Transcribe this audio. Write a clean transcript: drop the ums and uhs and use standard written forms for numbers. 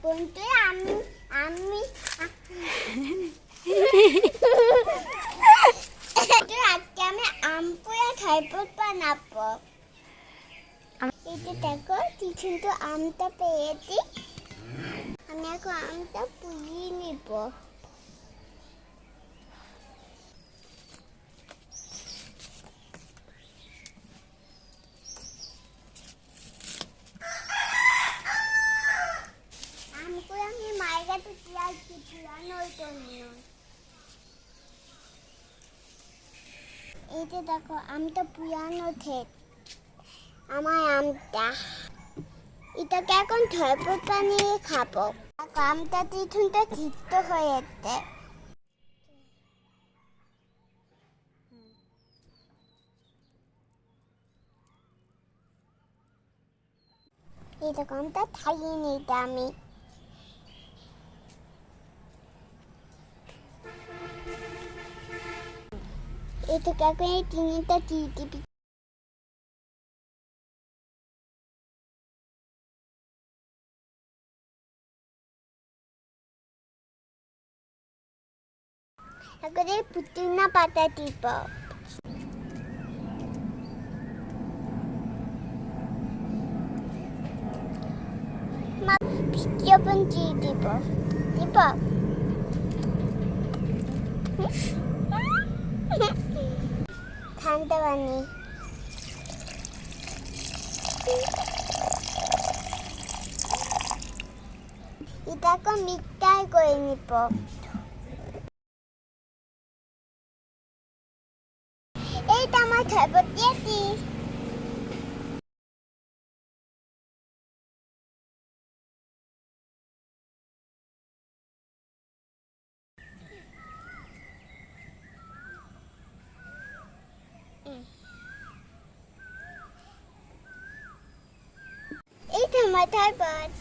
বন্ধু আমি আমি আজকে আমি আম পোড়া শরবত বানাবো। এই যে দেখো টিফিন তো আমটা পেয়েছি, আমি এখন আমটা পুড়িয়ে নিব। আমগুলো আমি মায়ের কাছে দিয়েছি পুরানোর জন্য। এই যে দেখো আমটা পুরানো থেক আমার আমটা, এটাকে এখন শরবত বানিয়ে খাবো। আমটা টিফিনটা সিদ্ধ হয়েছে। এই দেখো আমটা খাইয়ে নিতে আমি। এটাকে এখন এই চিনিটা দিয়ে দিবি। এখন এই পুদিনা পাতা দিব। লবণ দিয়ে দিব দিব। ঠান্ডা পানি এটাকে মিক্সচার করে নিব। এইটা আমার শরবত দিয়েছি। এইটা আমার শরবত।